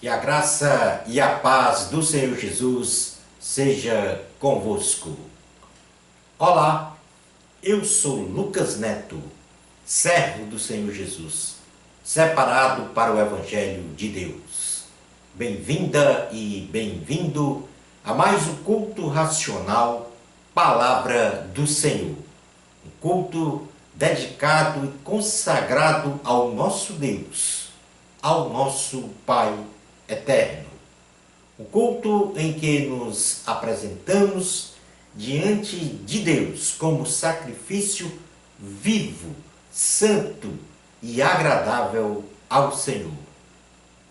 Que a graça e a paz do Senhor Jesus seja convosco. Olá, eu sou Lucas Neto, servo do Senhor Jesus, separado para o Evangelho de Deus. Bem-vinda e bem-vindo a mais um culto racional, Palavra do Senhor. Um culto dedicado e consagrado ao nosso Deus, ao nosso Pai eterno. Um culto em que nos apresentamos diante de Deus como sacrifício vivo, santo e agradável ao Senhor.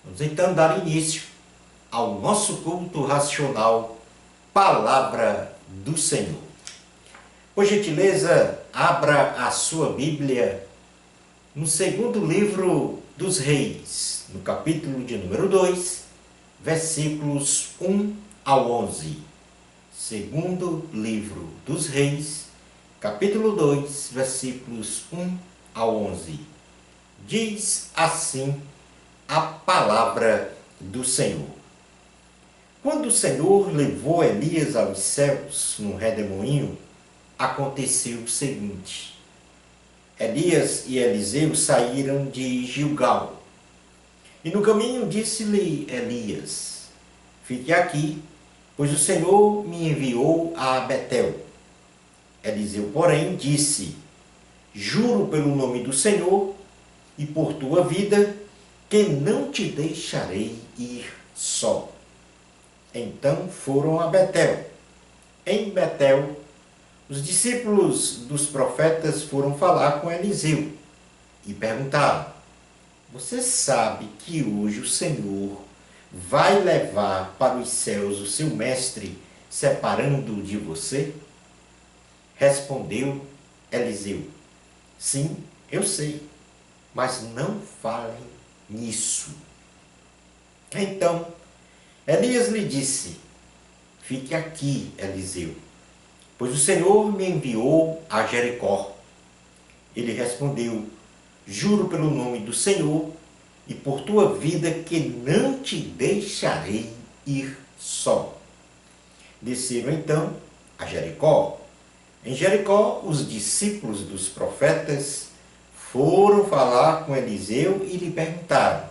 Vamos então dar início ao nosso culto racional, Palavra do Senhor. Por gentileza, abra a sua Bíblia no segundo livro dos Reis, no capítulo de número 2, versículos 1 ao 11. Segundo livro dos Reis, capítulo 2, versículos 1 ao 11. Diz assim a palavra do Senhor. Quando o Senhor levou Elias aos céus num redemoinho, aconteceu o seguinte: Elias e Eliseu saíram de Gilgal. E no caminho disse-lhe Elias: Fique aqui, pois o Senhor me enviou a Betel. Eliseu, porém, disse: Juro pelo nome do Senhor e por tua vida, que não te deixarei ir só. Então foram a Betel. Em Betel, os discípulos dos profetas foram falar com Eliseu e perguntaram: Você sabe que hoje o Senhor vai levar para os céus o seu mestre, separando-o de você? Respondeu Eliseu: Sim, eu sei, mas não falem nisso. Então Elias lhe disse: Fique aqui, Eliseu, pois o Senhor me enviou a Jericó. Ele respondeu: Juro pelo nome do Senhor e por tua vida que não te deixarei ir só. Desceram então a Jericó. Em Jericó, os discípulos dos profetas foram falar com Eliseu e lhe perguntaram: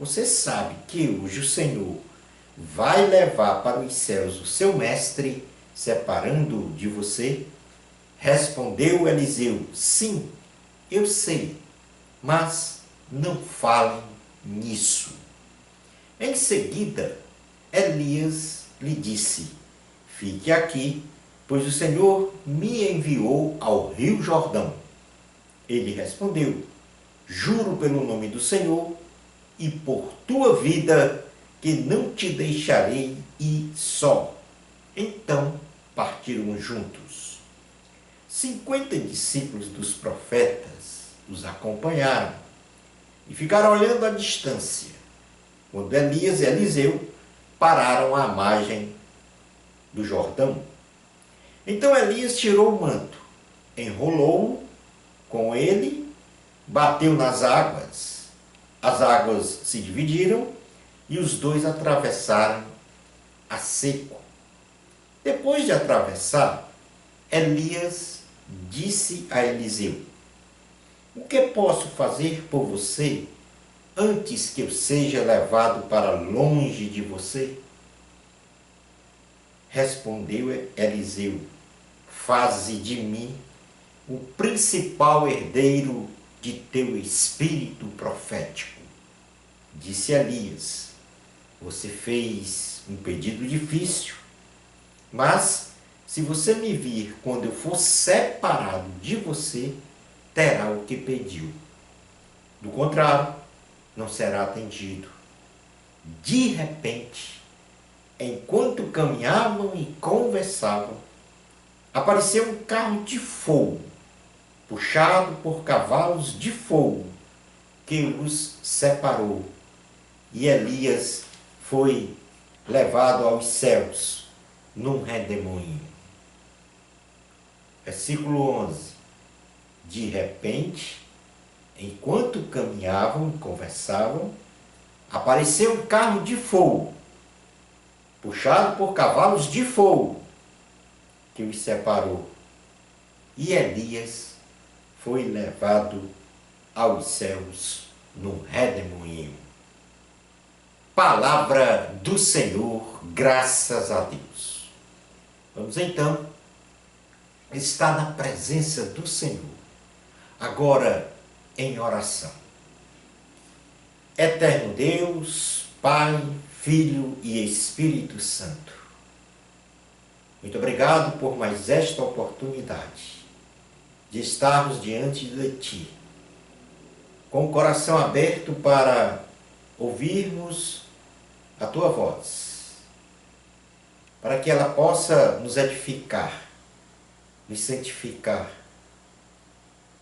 Você sabe que hoje o Senhor vai levar para os céus o seu mestre, separando-o de você? Respondeu Eliseu: Sim, eu sei, mas não falem nisso. Em seguida, Elias lhe disse: Fique aqui, pois o Senhor me enviou ao rio Jordão. Ele respondeu: Juro pelo nome do Senhor e por tua vida, que não te deixarei ir só. Então partiram juntos. 50 discípulos dos profetas os acompanharam e ficaram olhando à distância, quando Elias e Eliseu pararam à margem do Jordão. Então Elias tirou o manto, enrolou-o com ele, bateu nas águas. As águas se dividiram e os dois atravessaram a seco. Depois de atravessar, Elias disse a Eliseu: O que posso fazer por você antes que eu seja levado para longe de você? Respondeu Eliseu: Faze de mim o principal herdeiro de teu espírito profético. Disse Elias: Você fez um pedido difícil, mas se você me vir quando eu for separado de você, terá o que pediu. Do contrário, não será atendido. De repente, enquanto caminhavam e conversavam, apareceu um carro de fogo, puxado por cavalos de fogo, que os separou. E Elias foi levado aos céus num redemoinho. Versículo 11. De repente, enquanto caminhavam e conversavam, apareceu um carro de fogo, puxado por cavalos de fogo, que os separou. E Elias foi levado aos céus no redemoinho. Palavra do Senhor, graças a Deus. Vamos então estar na presença do Senhor, agora em oração. Eterno Deus, Pai, Filho e Espírito Santo, muito obrigado por mais esta oportunidade de estarmos diante de Ti, com o coração aberto para ouvirmos a Tua voz, para que ela possa nos edificar, nos santificar,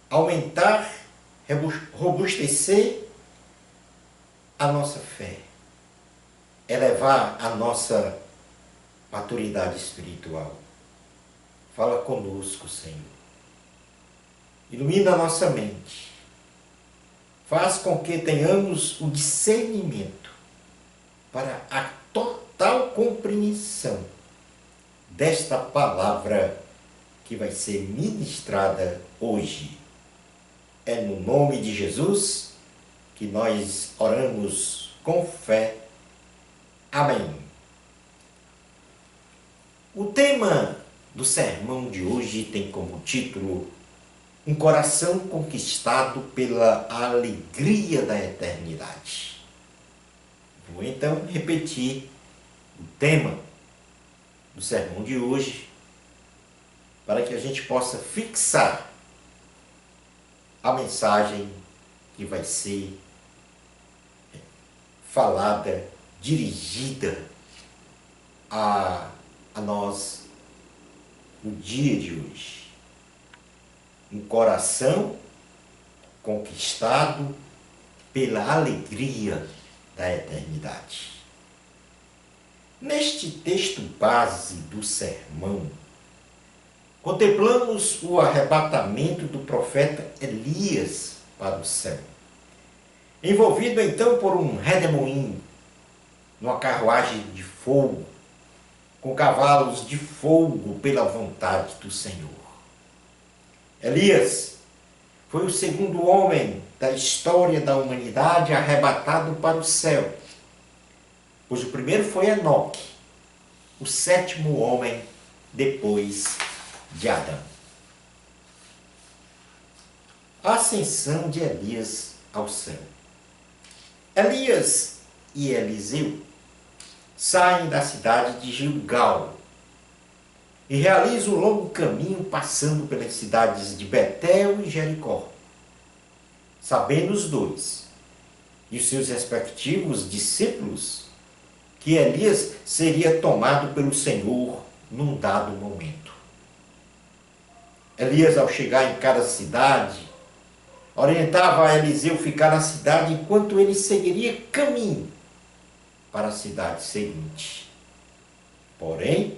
aumentar, robustecer a nossa fé, elevar a nossa maturidade espiritual. Fala conosco, Senhor. Ilumina a nossa mente. Faz com que tenhamos o discernimento para a total compreensão desta palavra que vai ser ministrada hoje. É no nome de Jesus que nós oramos com fé. Amém. O tema do sermão de hoje tem como título Um coração conquistado pela alegria da eternidade. Vou então repetir o tema do sermão de hoje para que a gente possa fixar a mensagem que vai ser falada, dirigida a nós no dia de hoje. Um coração conquistado pela alegria da eternidade. Neste texto base do sermão, contemplamos o arrebatamento do profeta Elias para o céu, envolvido então por um redemoinho, numa carruagem de fogo, com cavalos de fogo pela vontade do Senhor. Elias foi o segundo homem da história da humanidade arrebatado para o céu, pois o primeiro foi Enoque, o sétimo homem depois de Adão. A ascensão de Elias ao céu. Elias e Eliseu saem da cidade de Gilgal e realizam um longo caminho passando pelas cidades de Betel e Jericó, sabendo os dois e os seus respectivos discípulos que Elias seria tomado pelo Senhor num dado momento. Elias, ao chegar em cada cidade, orientava a Eliseu ficar na cidade enquanto ele seguiria caminho para a cidade seguinte. Porém,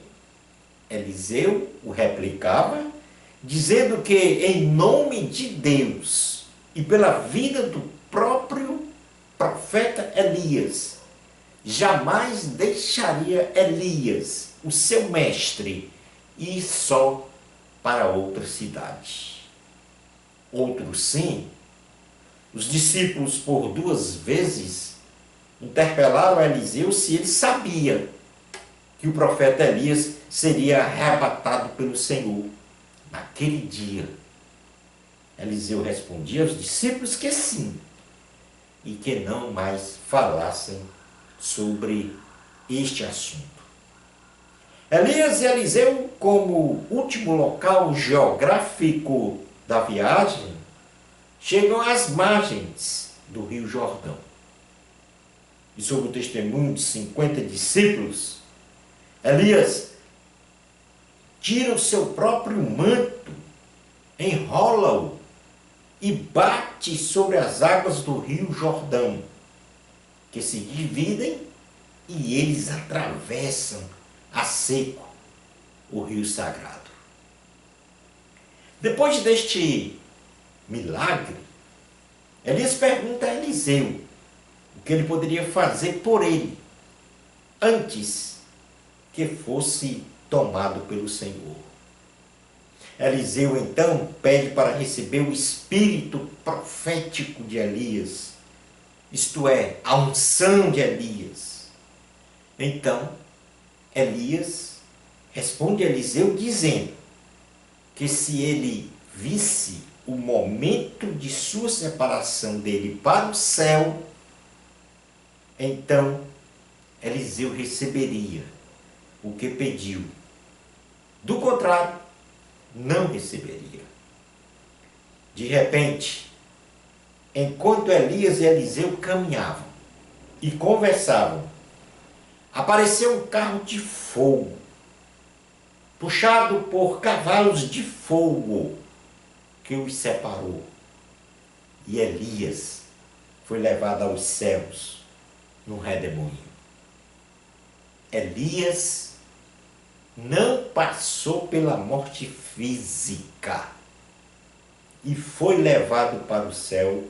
Eliseu o replicava, dizendo que, em nome de Deus e pela vida do próprio profeta Elias, jamais deixaria Elias, o seu mestre, ir só para outra cidade. Outro sim, os discípulos por 2 vezes interpelaram Eliseu se ele sabia que o profeta Elias seria arrebatado pelo Senhor naquele dia. Eliseu respondia aos discípulos que sim, e que não mais falassem sobre este assunto. Elias e Eliseu, como último local geográfico da viagem, chegam às margens do Rio Jordão. E sob o testemunho de 50 discípulos, Elias tira o seu próprio manto, enrola-o e bate sobre as águas do Rio Jordão, que se dividem e eles atravessam a seco o rio sagrado. Depois deste milagre, Elias pergunta a Eliseu: o que ele poderia fazer por ele, antes que fosse tomado pelo Senhor. Eliseu então pede para receber o espírito profético de Elias, isto é, a unção de Elias. Então, Elias responde a Eliseu dizendo que se ele visse o momento de sua separação dele para o céu, então Eliseu receberia o que pediu. Do contrário, não receberia. De repente, enquanto Elias e Eliseu caminhavam e conversavam, apareceu um carro de fogo, puxado por cavalos de fogo, que os separou. E Elias foi levado aos céus num redemoinho. Elias não passou pela morte física e foi levado para o céu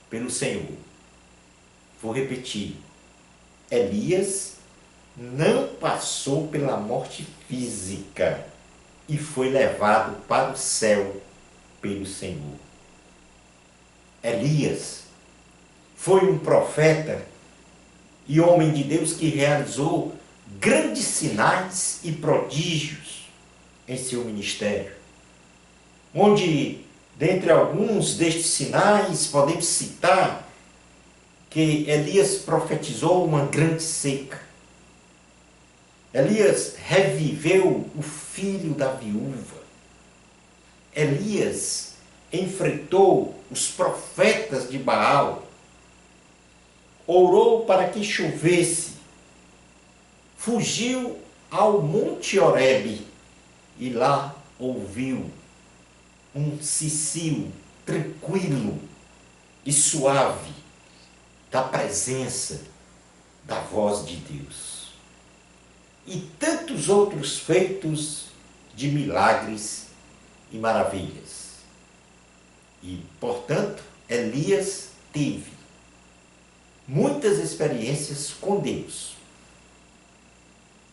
pelo Senhor. Vou repetir. Elias não passou pela morte física e foi levado para o céu pelo Senhor. Elias foi um profeta e homem de Deus que realizou grandes sinais e prodígios em seu ministério, onde, dentre alguns destes sinais, podemos citar que Elias profetizou uma grande seca. Elias reviveu o filho da viúva. Elias enfrentou os profetas de Baal, orou para que chovesse, fugiu ao Monte Horebe e lá ouviu um cicio tranquilo e suave da presença da voz de Deus. E tantos outros feitos de milagres e maravilhas. E, portanto, Elias teve muitas experiências com Deus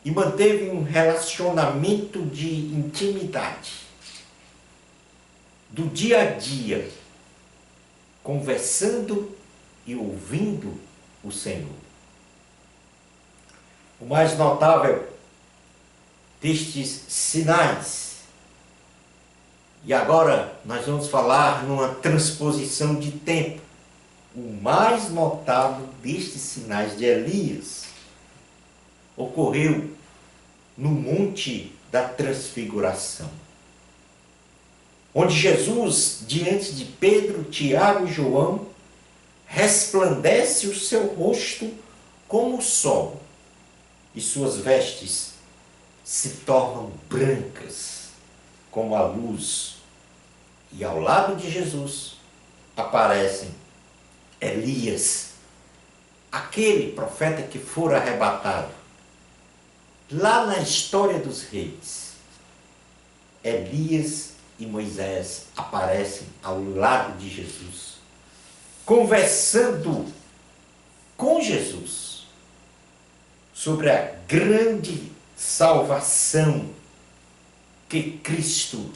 e manteve um relacionamento de intimidade, do dia a dia, conversando e ouvindo o Senhor. O mais notável destes sinais, e agora nós vamos falar numa transposição de tempo, o mais notável destes sinais de Elias ocorreu no Monte da Transfiguração, onde Jesus, diante de Pedro, Tiago e João, resplandece o seu rosto como o sol, e suas vestes se tornam brancas como a luz. E ao lado de Jesus aparecem Elias, aquele profeta que fora arrebatado. Lá na história dos reis, Elias e Moisés aparecem ao lado de Jesus, conversando com Jesus sobre a grande salvação que Cristo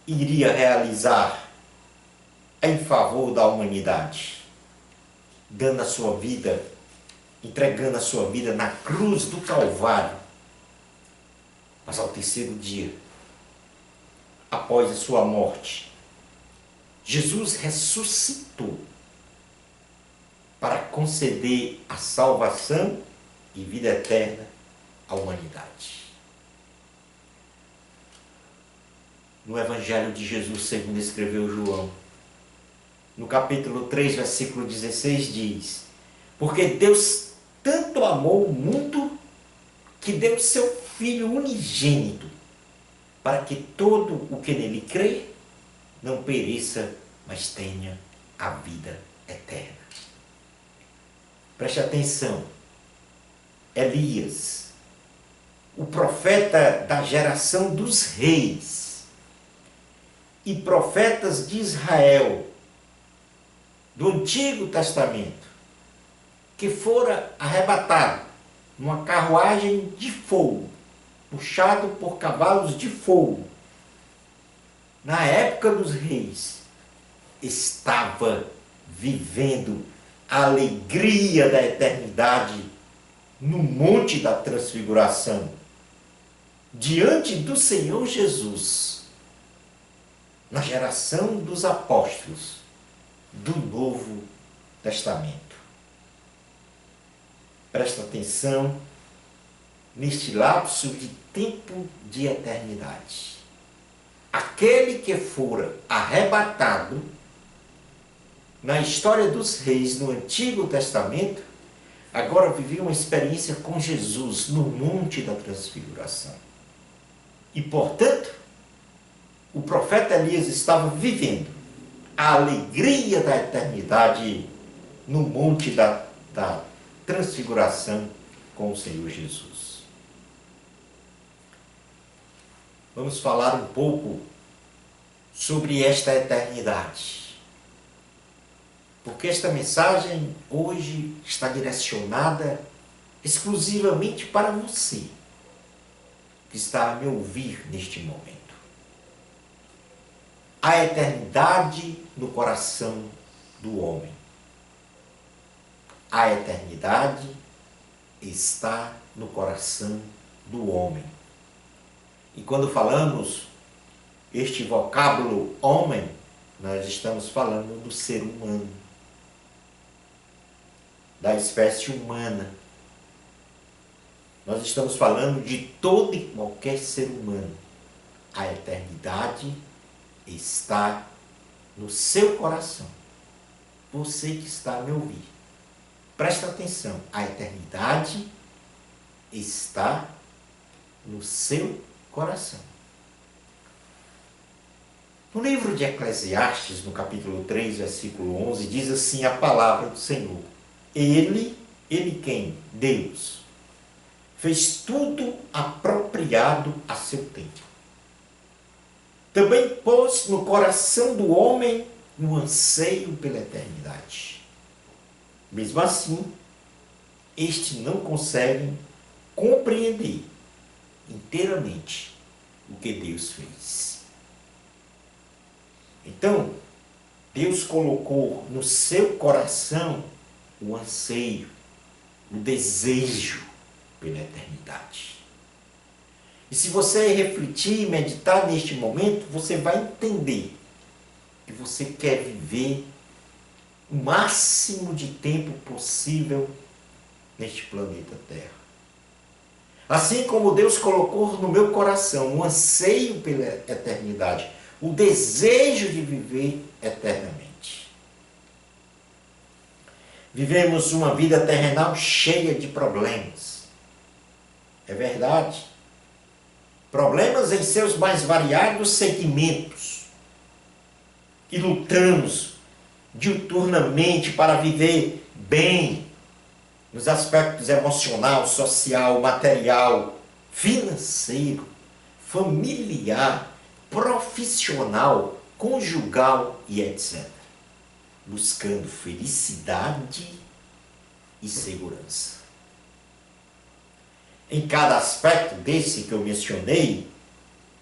iria realizar em favor da humanidade, dando a sua vida, entregando a sua vida na cruz do Calvário. Mas ao terceiro dia, após a sua morte, Jesus ressuscitou para conceder a salvação e vida eterna à humanidade. No Evangelho de Jesus, segundo escreveu João, no capítulo 3, versículo 16, diz: porque Deus tanto amou o mundo que deu seu Filho unigênito, para que todo o que nele crê não pereça, mas tenha a vida eterna. Preste atenção. Elias, o profeta da geração dos reis e profetas de Israel, do Antigo Testamento, que fora arrebatado numa carruagem de fogo, puxado por cavalos de fogo, na época dos reis, estava vivendo a alegria da eternidade no Monte da Transfiguração, diante do Senhor Jesus, na geração dos apóstolos do Novo Testamento. Presta atenção neste lapso de tempo de eternidade. Aquele que fora arrebatado na história dos reis no Antigo Testamento, agora vivia uma experiência com Jesus no Monte da Transfiguração. E, portanto, o profeta Elias estava vivendo a alegria da eternidade no Monte da Transfiguração com o Senhor Jesus. Vamos falar um pouco sobre esta eternidade. Porque esta mensagem hoje está direcionada exclusivamente para você, que está a me ouvir neste momento. A eternidade no coração do homem. A eternidade está no coração do homem. E quando falamos este vocábulo homem, nós estamos falando do ser humano, da espécie humana. Nós estamos falando de todo e qualquer ser humano. A eternidade está no seu coração. Você que está a me ouvir, presta atenção. A eternidade está no seu coração. No livro de Eclesiastes, no capítulo 3, versículo 11, diz assim a palavra do Senhor. Ele quem? Deus, fez tudo apropriado a seu tempo. Também pôs no coração do homem um anseio pela eternidade. Mesmo assim, este não consegue compreender inteiramente o que Deus fez. Então, Deus colocou no seu coração o anseio, o desejo pela eternidade. E se você refletir e meditar neste momento, você vai entender que você quer viver o máximo de tempo possível neste planeta Terra. Assim como Deus colocou no meu coração o anseio pela eternidade, o desejo de viver eternamente. Vivemos uma vida terrenal cheia de problemas. É verdade. Problemas em seus mais variados segmentos. E lutamos diuturnamente para viver bem nos aspectos emocional, social, material, financeiro, familiar, profissional, conjugal e etc. Buscando felicidade e segurança. Em cada aspecto desse que eu mencionei,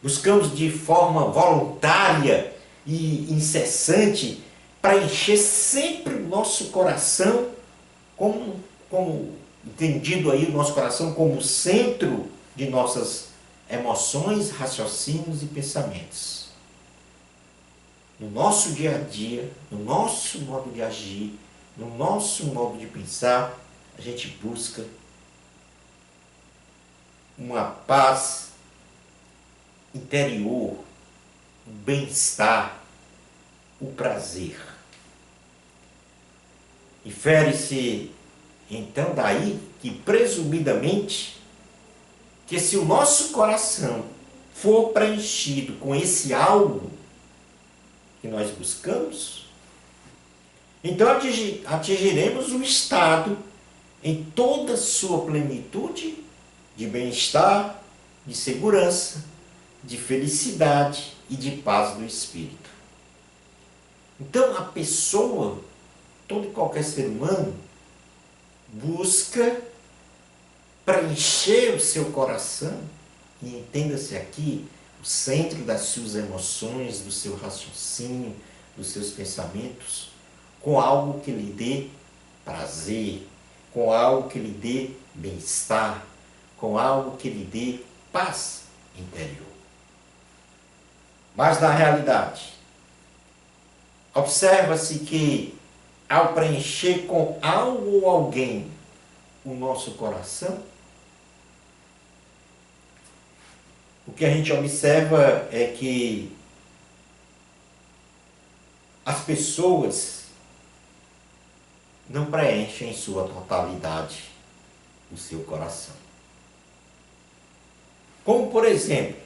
buscamos de forma voluntária e incessante preencher sempre o nosso coração como entendido aí o nosso coração como centro de nossas emoções, raciocínios e pensamentos. No nosso dia a dia, no nosso modo de agir, no nosso modo de pensar, a gente busca uma paz interior, o bem-estar, o prazer. Infere-se então daí que presumidamente que se o nosso coração for preenchido com esse algo que nós buscamos, então atingiremos o estado em toda a sua plenitude de bem-estar, de segurança, de felicidade e de paz do espírito. Então a pessoa, todo e qualquer ser humano, busca preencher o seu coração, e entenda-se aqui, o centro das suas emoções, do seu raciocínio, dos seus pensamentos, com algo que lhe dê prazer, com algo que lhe dê bem-estar, com algo que lhe dê paz interior. Mas na realidade, observa-se que ao preencher com algo ou alguém o nosso coração, o que a gente observa é que as pessoas não preenchem em sua totalidade o seu coração. Como, por exemplo,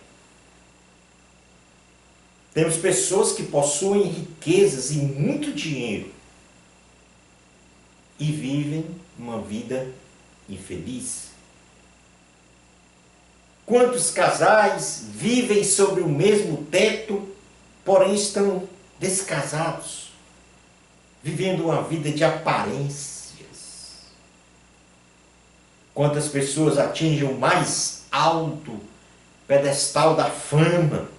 temos pessoas que possuem riquezas e muito dinheiro e vivem uma vida infeliz. Quantos casais vivem sob o mesmo teto, porém estão descasados, vivendo uma vida de aparências? Quantas pessoas atingem o mais alto pedestal da fama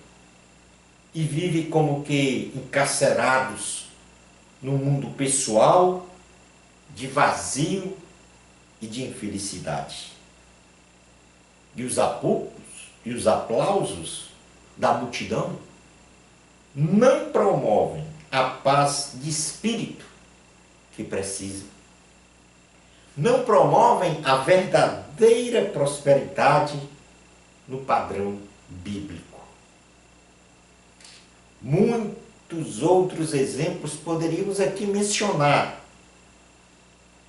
e vivem como que encarcerados no mundo pessoal, de vazio e de infelicidade. E os aplausos da multidão não promovem a paz de espírito que precisam. Não promovem a verdadeira prosperidade no padrão bíblico. Muitos outros exemplos poderíamos aqui mencionar,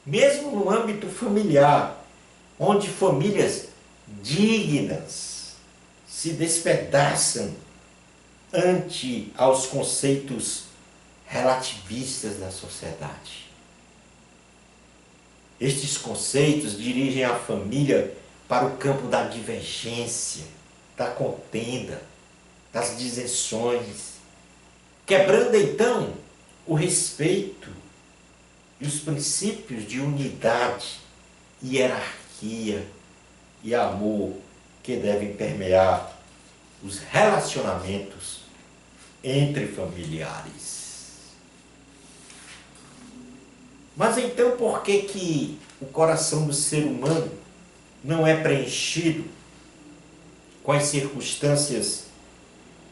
mesmo no âmbito familiar, onde famílias dignas se despedaçam ante aos conceitos relativistas da sociedade. Estes conceitos dirigem a família para o campo da divergência, da contenda, das dissensões, quebrando então o respeito e os princípios de unidade, hierarquia e amor que devem permear os relacionamentos entre familiares. Mas então por que o coração do ser humano não é preenchido com as circunstâncias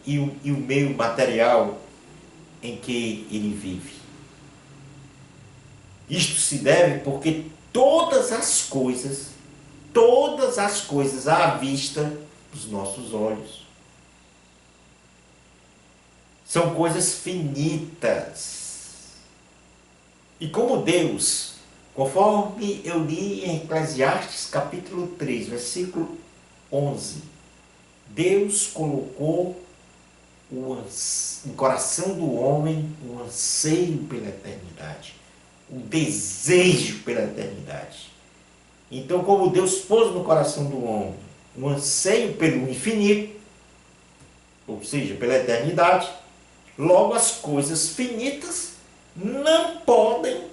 e o meio material em que ele vive? Isto se deve porque todas as coisas à vista dos nossos olhos são coisas finitas. E como Deus, conforme eu li em Eclesiastes capítulo 3, versículo 11, Deus colocou no coração do homem o anseio pela eternidade, o desejo pela eternidade. Então, como Deus pôs no coração do homem um anseio pelo infinito, ou seja, pela eternidade, logo as coisas finitas não podem,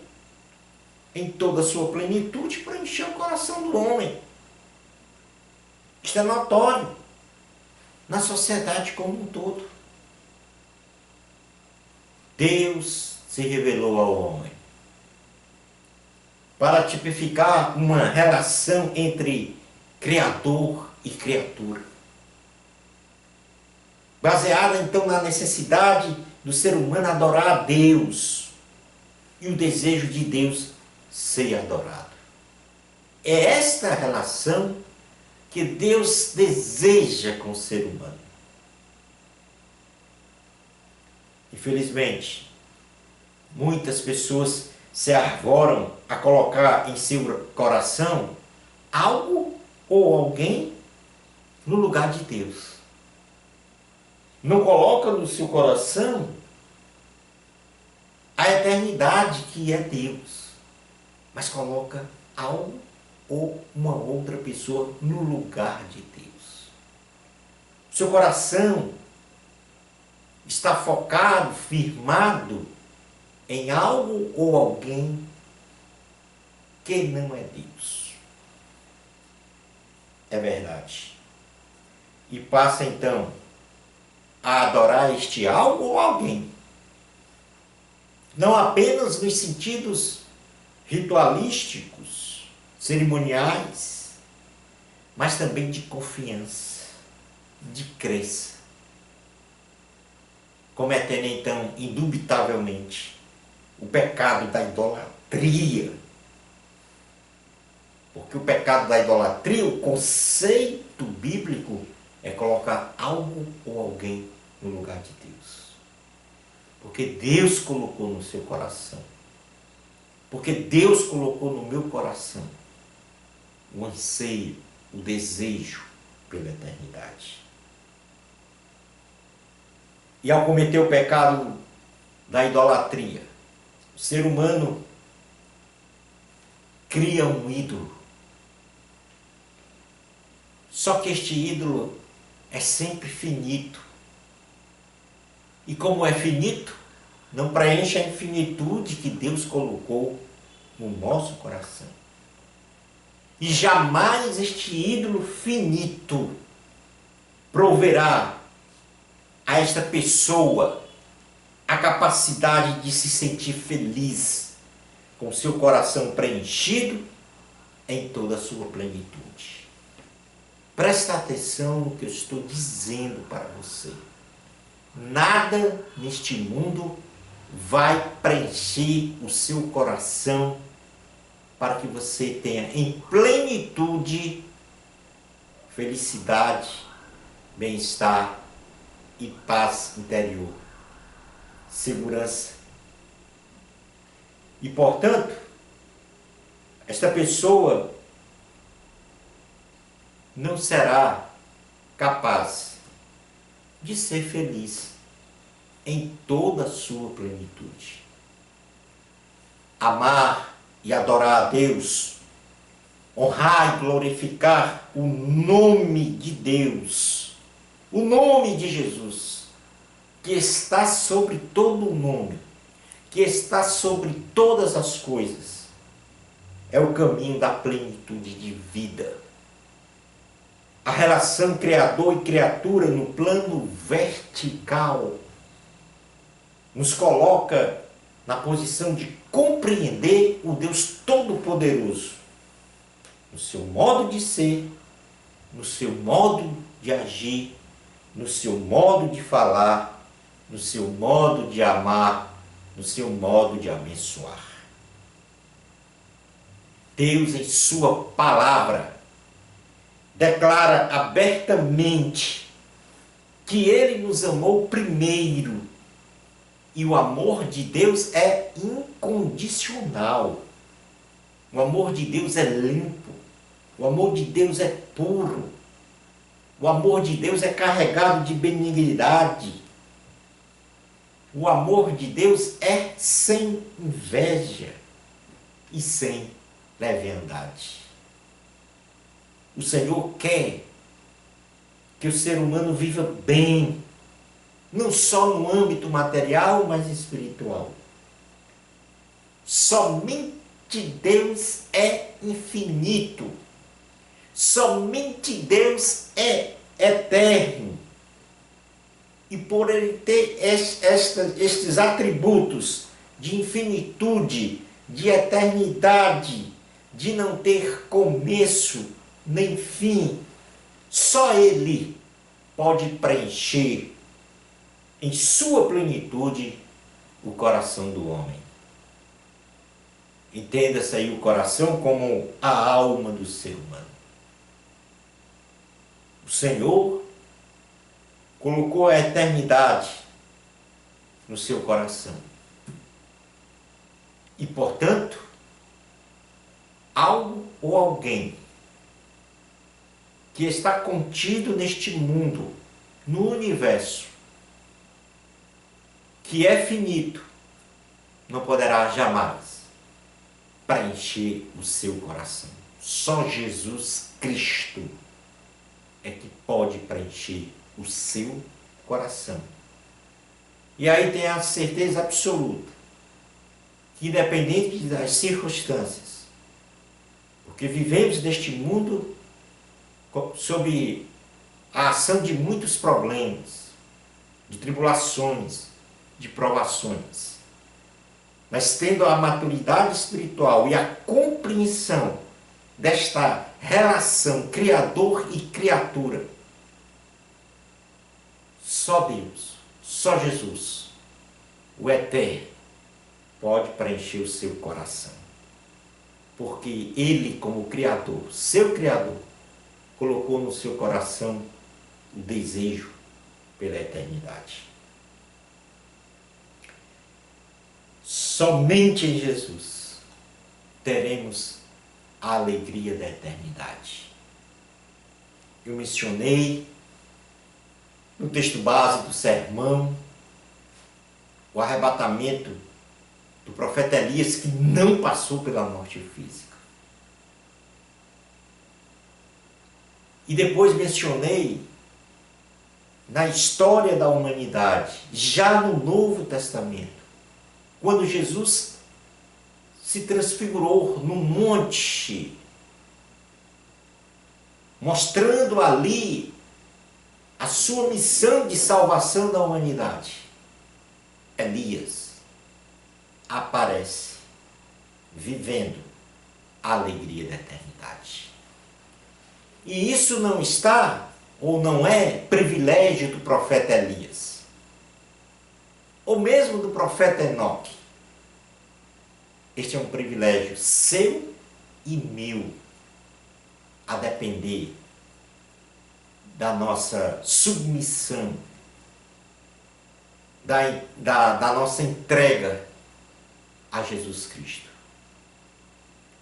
em toda a sua plenitude, preencher o coração do homem. Isto é notório na sociedade como um todo. Deus se revelou ao homem para tipificar uma relação entre Criador e criatura, baseada então na necessidade do ser humano adorar a Deus e o desejo de Deus ser adorado. É esta relação que Deus deseja com o ser humano. Infelizmente, muitas pessoas se arvoram a colocar em seu coração algo ou alguém no lugar de Deus. Não coloca no seu coração a eternidade que é Deus, mas coloca algo ou uma outra pessoa no lugar de Deus. Seu coração está focado, firmado em algo ou alguém que não é Deus. É verdade. E passa então a adorar este algo ou alguém. Não apenas nos sentidos ritualísticos, cerimoniais, mas também de confiança, de crença, cometendo então, indubitavelmente, o pecado da idolatria. Porque o pecado da idolatria, o conceito bíblico, é colocar algo ou alguém no lugar de Deus. Porque Deus colocou no seu coração. Porque Deus colocou no meu coração o anseio, o desejo pela eternidade. E ao cometer o pecado da idolatria, o ser humano cria um ídolo. Só que este ídolo é sempre finito. E como é finito, não preenche a infinitude que Deus colocou no nosso coração. E jamais este ídolo finito proverá a esta pessoa a capacidade de se sentir feliz, com seu coração preenchido em toda a sua plenitude. Presta atenção no que eu estou dizendo para você. Nada neste mundo vai preencher o seu coração para que você tenha em plenitude felicidade, bem-estar e paz interior, segurança. E, portanto, esta pessoa não será capaz de ser feliz em toda a sua plenitude. Amar e adorar a Deus, honrar e glorificar o nome de Deus, o nome de Jesus, que está sobre todo o nome, que está sobre todas as coisas, é o caminho da plenitude de vida. A relação Criador e criatura no plano vertical nos coloca na posição de compreender o Deus Todo-Poderoso, no seu modo de ser, no seu modo de agir, no seu modo de falar, no seu modo de amar, no seu modo de abençoar. Deus, em sua palavra, declara abertamente que Ele nos amou primeiro. E o amor de Deus é incondicional. O amor de Deus é limpo. O amor de Deus é puro. O amor de Deus é carregado de benignidade. O amor de Deus é sem inveja e sem leviandade. O Senhor quer que o ser humano viva bem, não só no âmbito material, mas espiritual. Somente Deus é infinito. Somente Deus é eterno. E por Ele ter estes atributos de infinitude, de eternidade, de não ter começo nem fim, só Ele pode preencher em sua plenitude o coração do homem. Entenda-se aí o coração como a alma do ser humano. O Senhor colocou a eternidade no seu coração. E, portanto, algo ou alguém que está contido neste mundo, no universo, que é finito, não poderá jamais preencher o seu coração. Só Jesus Cristo é que pode preencher o seu coração. E aí tem a certeza absoluta que, independente das circunstâncias, Porque vivemos neste mundo sob a ação de muitos problemas, de tribulações, de provações. Mas tendo a maturidade espiritual e a compreensão desta relação Criador e criatura, só Deus, só Jesus, o Eterno, pode preencher o seu coração. Porque Ele, como Criador, seu Criador, colocou no seu coração o desejo pela eternidade. Somente em Jesus teremos a alegria da eternidade. Eu mencionei no texto base do sermão o arrebatamento do profeta Elias, que não passou pela morte física. E depois mencionei na história da humanidade, já no Novo Testamento, quando Jesus se transfigurou no monte, mostrando ali a sua missão de salvação da humanidade. Elias aparece vivendo a alegria da eternidade. E isso não está, ou não é, privilégio do profeta Elias, ou mesmo do profeta Enoque. Este é um privilégio seu e meu, a depender da nossa submissão, da nossa entrega a Jesus Cristo.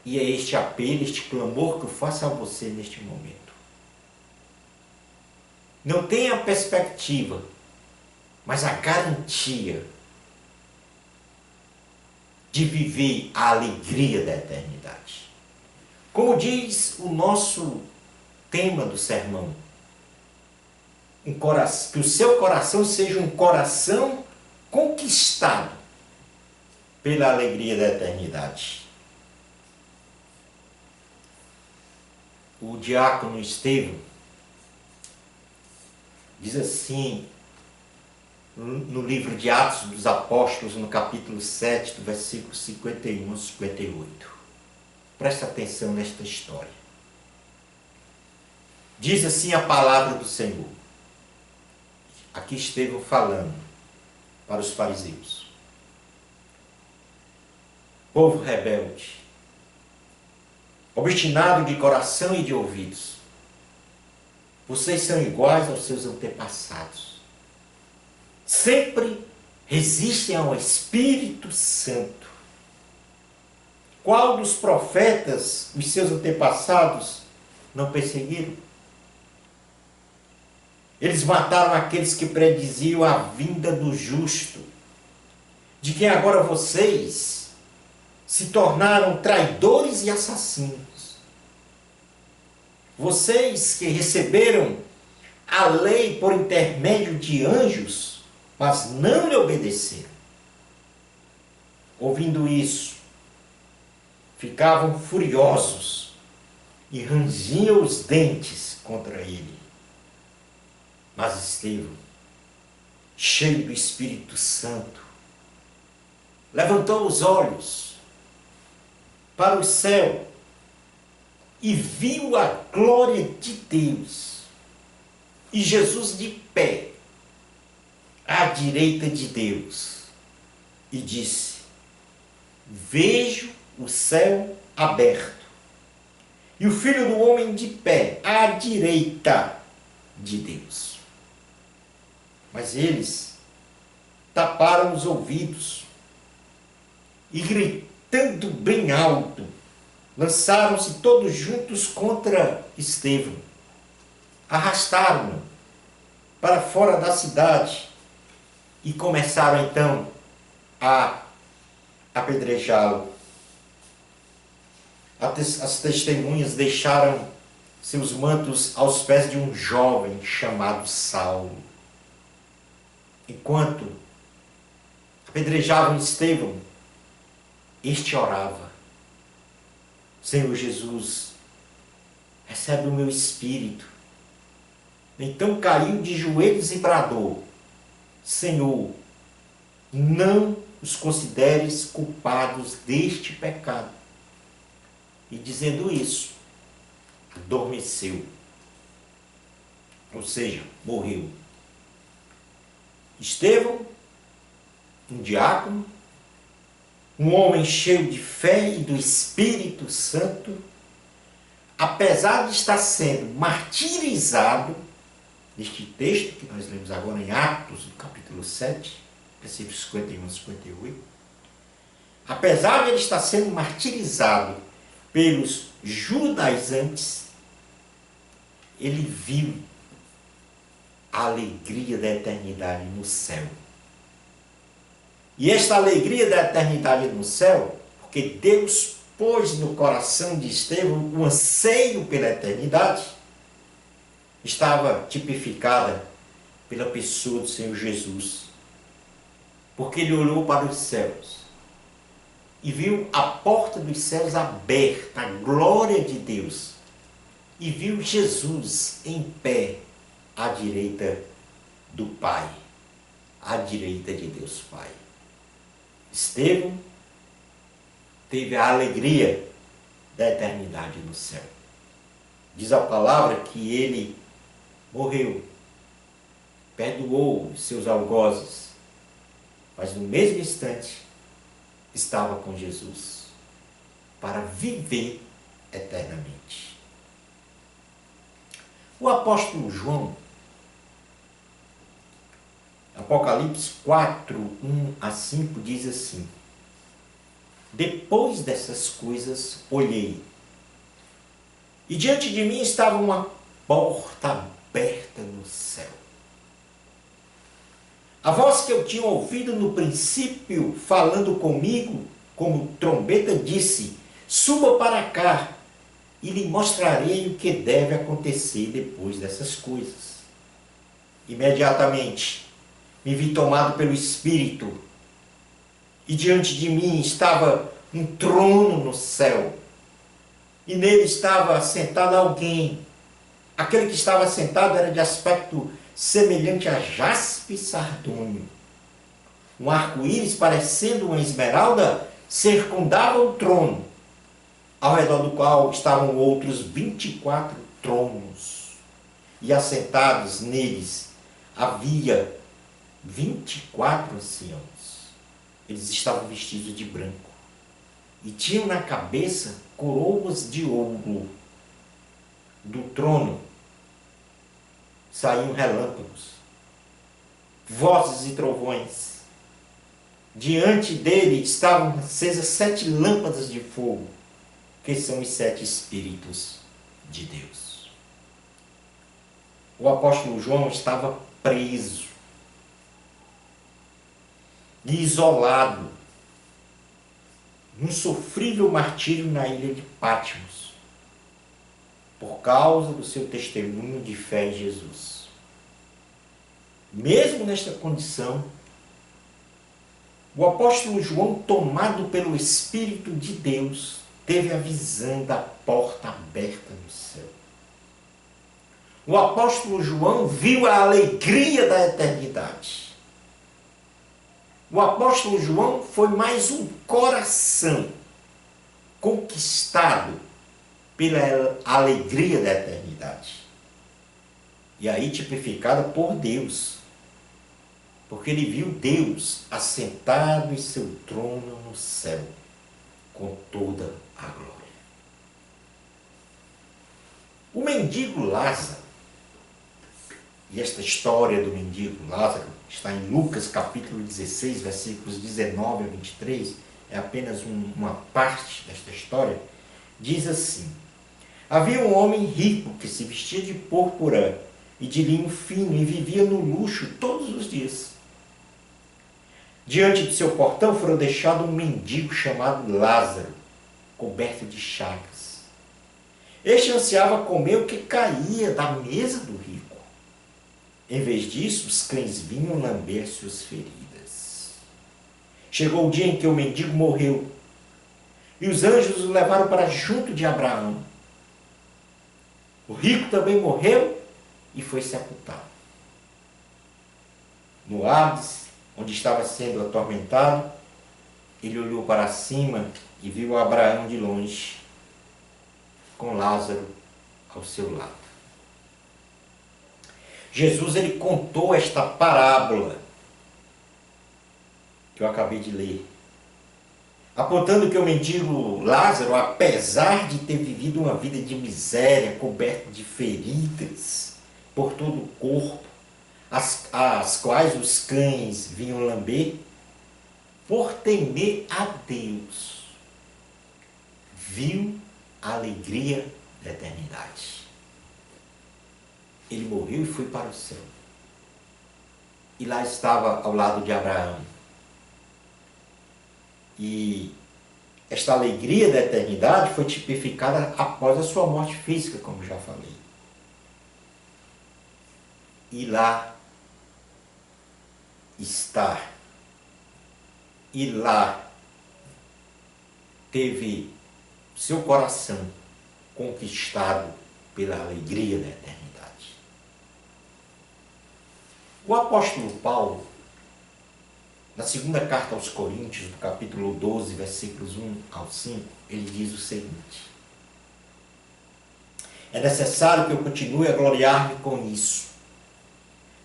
E é este apelo, este clamor que eu faço a você neste momento. Não tenha a perspectiva, mas a garantia de viver a alegria da eternidade. Como diz o nosso tema do sermão, que o seu coração seja um coração conquistado pela alegria da eternidade. O diácono Estevão diz assim, no livro de Atos dos Apóstolos, no capítulo 7, do versículo 51 ao 58. Presta atenção nesta história. Diz assim a palavra do Senhor. Aqui Estevão falando para os fariseus. Povo rebelde, obstinado de coração e de ouvidos, vocês são iguais aos seus antepassados. Sempre resistem ao Espírito Santo. Qual dos profetas os seus antepassados não perseguiram? Eles mataram aqueles que prediziam a vinda do justo, de quem agora vocês se tornaram traidores e assassinos. Vocês que receberam a lei por intermédio de anjos, mas não lhe obedeceram. Ouvindo isso, ficavam furiosos e rangiam os dentes contra ele. Mas Estevão, cheio do Espírito Santo, levantou os olhos para o céu e viu a glória de Deus e Jesus de pé à direita de Deus, e disse: vejo o céu aberto e o Filho do Homem de pé à direita de Deus. Mas eles taparam os ouvidos e, gritando bem alto, lançaram-se todos juntos contra Estevão. Arrastaram-no para fora da cidade e começaram então a apedrejá-lo. As testemunhas deixaram seus mantos aos pés de um jovem chamado Saulo. Enquanto apedrejavam Estevão, este orava: Senhor Jesus, recebe o meu espírito. Então caiu de joelhos e bradou: Senhor, não os consideres culpados deste pecado. E dizendo isso, adormeceu. Ou seja, morreu. Estevão, um diácono, um homem cheio de fé e do Espírito Santo, apesar de estar sendo martirizado, neste texto que nós lemos agora em Atos, no capítulo 7, versículos 51 e 58, apesar de ele estar sendo martirizado pelos judaizantes, ele viu a alegria da eternidade no céu. E esta alegria da eternidade no céu, porque Deus pôs no coração de Estevão um anseio pela eternidade, estava tipificada pela pessoa do Senhor Jesus. Porque ele olhou para os céus e viu a porta dos céus aberta, a glória de Deus, e viu Jesus em pé à direita do Pai, à direita de Deus Pai. Estevão teve a alegria da eternidade no céu. Diz a palavra que ele morreu, perdoou os seus algozes, mas no mesmo instante estava com Jesus para viver eternamente. O apóstolo João, Apocalipse 4, 1 a 5, diz assim: Depois dessas coisas olhei, e diante de mim estava uma porta aberta no céu. A voz que eu tinha ouvido no princípio, falando comigo, como trombeta, disse: Suba para cá, e lhe mostrarei o que deve acontecer depois dessas coisas. Imediatamente me vi tomado pelo Espírito, e diante de mim estava um trono no céu, e nele estava sentado alguém. Aquele que estava sentado era de aspecto semelhante a jaspe e sardônio. Um arco-íris parecendo uma esmeralda circundava o trono, ao redor do qual estavam outros 24 tronos, e assentados neles havia 24 anciãos. Eles estavam vestidos de branco e tinham na cabeça coroas de ouro. Do trono saíam relâmpagos, vozes e trovões. Diante dele estavam acesas 7 lâmpadas de fogo, que são os 7 Espíritos de Deus. O apóstolo João estava preso e isolado num sofrível martírio na ilha de Patmos, por causa do seu testemunho de fé em Jesus. Mesmo nesta condição, o apóstolo João, tomado pelo Espírito de Deus, teve a visão da porta aberta no céu. O apóstolo João viu a alegria da eternidade. O apóstolo João foi mais um coração conquistado pela alegria da eternidade. E aí tipificada por Deus. Porque ele viu Deus assentado em seu trono no céu, com toda a glória. O mendigo Lázaro, e esta história do mendigo Lázaro está em Lucas capítulo 16, versículos 19 a 23, é apenas uma parte desta história, diz assim: Havia um homem rico que se vestia de púrpura e de linho fino e vivia no luxo todos os dias. Diante de seu portão fora deixado um mendigo chamado Lázaro, coberto de chagas. Este ansiava comer o que caía da mesa do rico. Em vez disso, os cães vinham lamber suas feridas. Chegou o dia em que o mendigo morreu, e os anjos o levaram para junto de Abraão. O rico também morreu e foi sepultado. No Hades, onde estava sendo atormentado, ele olhou para cima e viu Abraão de longe, com Lázaro ao seu lado. Jesus, ele contou esta parábola que eu acabei de ler, apontando que o mendigo Lázaro, apesar de ter vivido uma vida de miséria, coberto de feridas por todo o corpo, as quais os cães vinham lamber, por temer a Deus, viu a alegria da eternidade. Ele morreu e foi para o céu. E lá estava ao lado de Abraão. E esta alegria da eternidade foi tipificada após a sua morte física, como já falei. E lá está. E lá teve seu coração conquistado pela alegria da eternidade. O apóstolo Paulo, na segunda carta aos Coríntios, no capítulo 12, versículos 1 ao 5, ele diz o seguinte: é necessário que eu continue a gloriar-me com isso.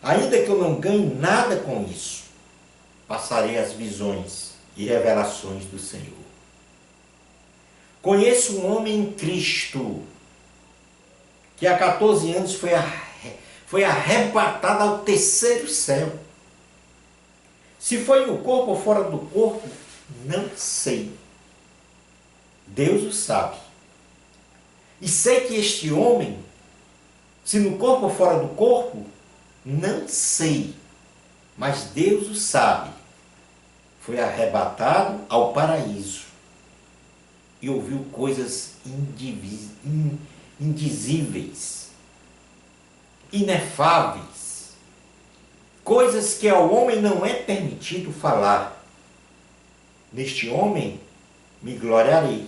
Ainda que eu não ganhe nada com isso, passarei as visões e revelações do Senhor. Conheço um homem em Cristo que há 14 anos foi arrebatado ao terceiro céu. Se foi no corpo ou fora do corpo, não sei. Deus o sabe. E sei que este homem, se no corpo ou fora do corpo, não sei. Mas Deus o sabe. Foi arrebatado ao paraíso e ouviu coisas indizíveis, inefáveis, coisas que ao homem não é permitido falar. Neste homem me gloriarei,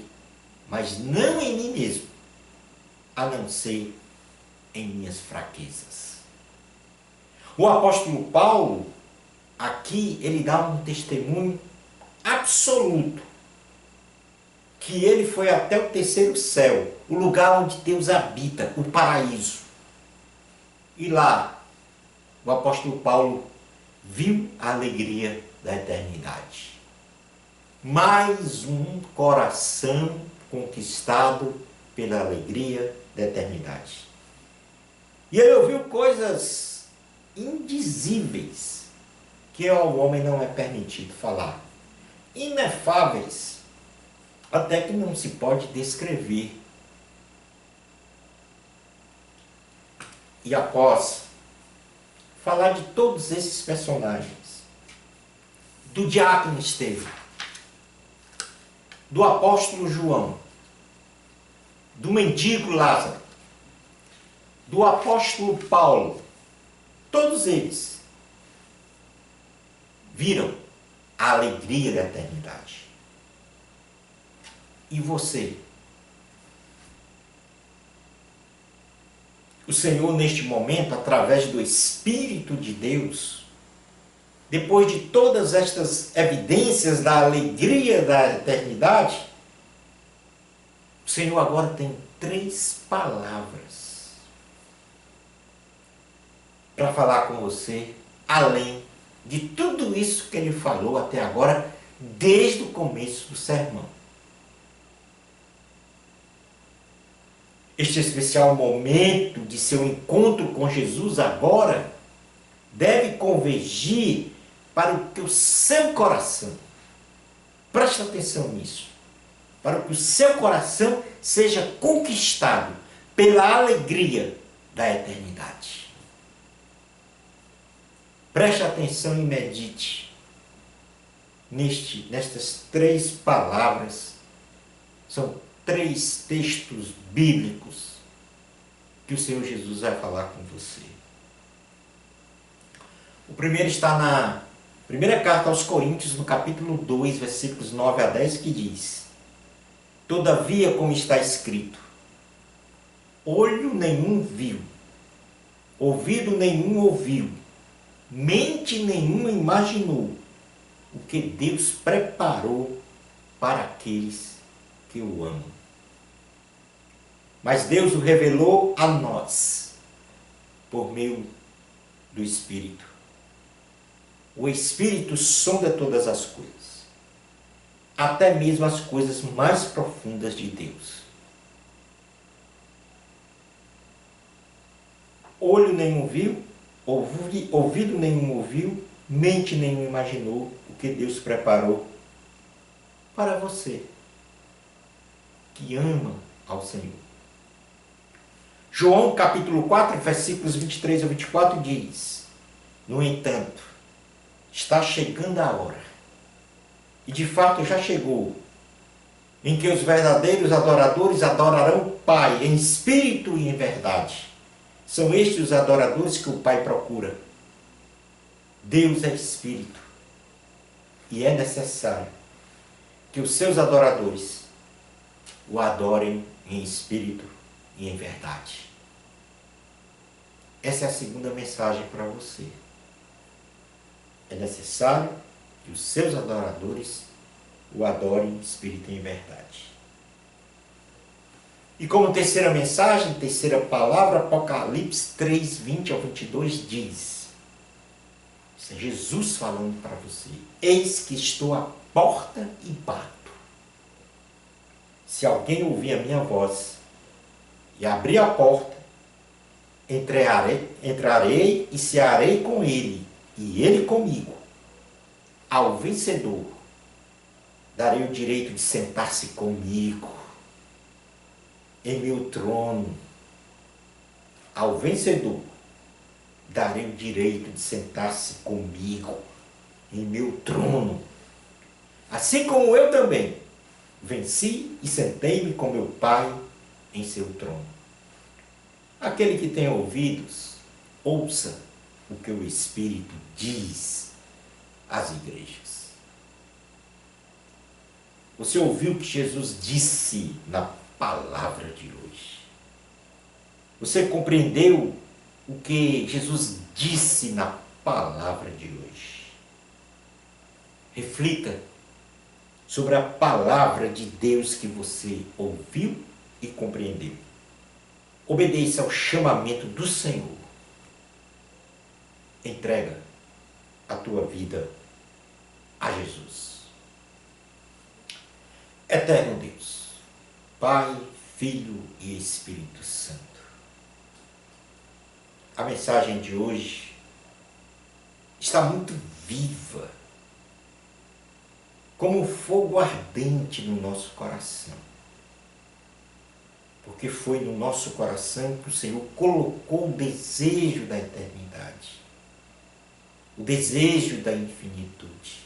mas não em mim mesmo, a não ser em minhas fraquezas. O apóstolo Paulo, aqui, ele dá um testemunho absoluto que ele foi até o terceiro céu, o lugar onde Deus habita, o paraíso. E lá, o apóstolo Paulo viu a alegria da eternidade. Mais um coração conquistado pela alegria da eternidade. E ele ouviu coisas indizíveis que ao homem não é permitido falar. Inefáveis, até que não se pode descrever. E após falar de todos esses personagens, do diácono Estevão, do apóstolo João, do mendigo Lázaro, do apóstolo Paulo, todos eles viram a alegria da eternidade. E você? O Senhor, neste momento, através do Espírito de Deus, depois de todas estas evidências da alegria da eternidade, o Senhor agora tem 3 palavras para falar com você, além de tudo isso que ele falou até agora, desde o começo do sermão. Este especial momento de seu encontro com Jesus agora deve convergir para que o seu coração, preste atenção nisso, para que o seu coração seja conquistado pela alegria da eternidade. Preste atenção e medite nestas 3 palavras. São 3 textos bíblicos que o Senhor Jesus vai falar com você. O primeiro está na primeira carta aos Coríntios, no capítulo 2, versículos 9 a 10, que diz: todavia, como está escrito, olho nenhum viu, ouvido nenhum ouviu, mente nenhuma imaginou o que Deus preparou para aqueles que o amam. Mas Deus o revelou a nós por meio do Espírito. O Espírito sonda todas as coisas, até mesmo as coisas mais profundas de Deus. Olho nenhum viu, ouvido nenhum ouviu, mente nenhum imaginou o que Deus preparou para você que ama ao Senhor. João capítulo 4, versículos 23 a 24 diz: no entanto, está chegando a hora, e de fato já chegou, em que os verdadeiros adoradores adorarão o Pai em espírito e em verdade. São estes os adoradores que o Pai procura. Deus é espírito, e é necessário que os seus adoradores o adorem em espírito e em verdade. Essa é a segunda mensagem para você. É necessário que os seus adoradores o adorem em espírito e em verdade. E como terceira mensagem, terceira palavra, Apocalipse 3, 20 ao 22 diz: isso é Jesus falando para você: eis que estou à porta e bato. Se alguém ouvir a minha voz e abrir a porta, entrarei e cearei com ele, e ele comigo. Ao vencedor darei o direito de sentar-se comigo em meu trono. Ao vencedor darei o direito de sentar-se comigo em meu trono. Assim como eu também venci e sentei-me com meu Pai em seu trono. Aquele que tem ouvidos, ouça o que o Espírito diz às igrejas. Você ouviu o que Jesus disse na palavra de hoje? Você compreendeu o que Jesus disse na palavra de hoje? Reflita sobre a palavra de Deus que você ouviu e compreendeu. Obedeça ao chamamento do Senhor. Entrega a tua vida a Jesus. Eterno Deus, Pai, Filho e Espírito Santo. A mensagem de hoje está muito viva, como um fogo ardente no nosso coração. Porque foi no nosso coração que o Senhor colocou o desejo da eternidade, o desejo da infinitude.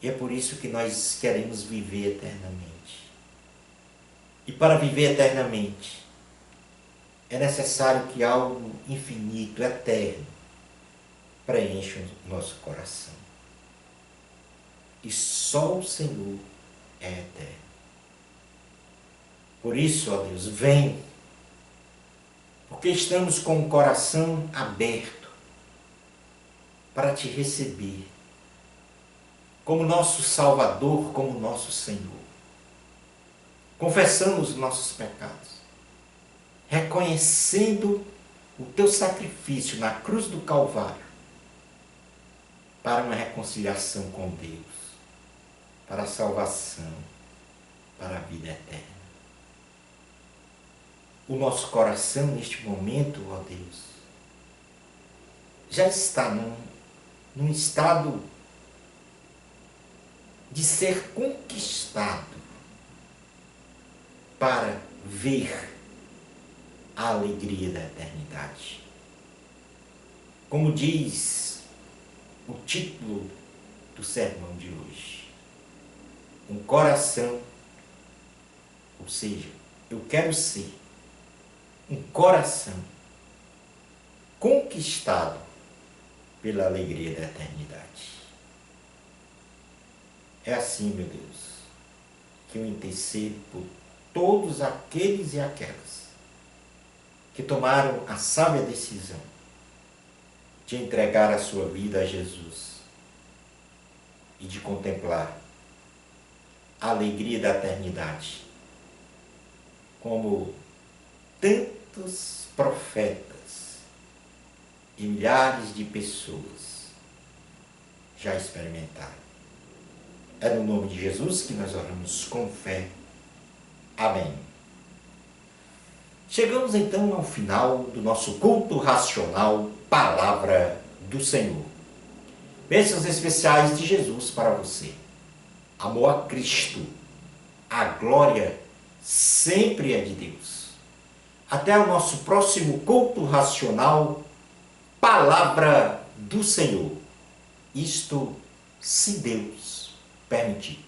E é por isso que nós queremos viver eternamente. E para viver eternamente, é necessário que algo infinito, eterno, preencha o nosso coração. E só o Senhor é eterno. Por isso, ó Deus, vem, porque estamos com o coração aberto para te receber como nosso Salvador, como nosso Senhor. Confessamos os nossos pecados, reconhecendo o teu sacrifício na cruz do Calvário para uma reconciliação com Deus, para a salvação, para a vida eterna. O nosso coração neste momento, ó Deus, já está num estado de ser conquistado para ver a alegria da eternidade. Como diz o título do sermão de hoje, um coração, ou seja, eu quero ser um coração conquistado pela alegria da eternidade. É assim, meu Deus, que eu intercedo por todos aqueles e aquelas que tomaram a sábia decisão de entregar a sua vida a Jesus e de contemplar a alegria da eternidade, como tantos profetas e milhares de pessoas já experimentaram. É no nome de Jesus que nós oramos com fé. Amém. Chegamos então ao final do nosso culto racional, Palavra do Senhor. Bênçãos especiais de Jesus para você. Amor a Cristo. A glória sempre é de Deus. Até o nosso próximo culto racional, Palavra do Senhor. Isto, se Deus permitir.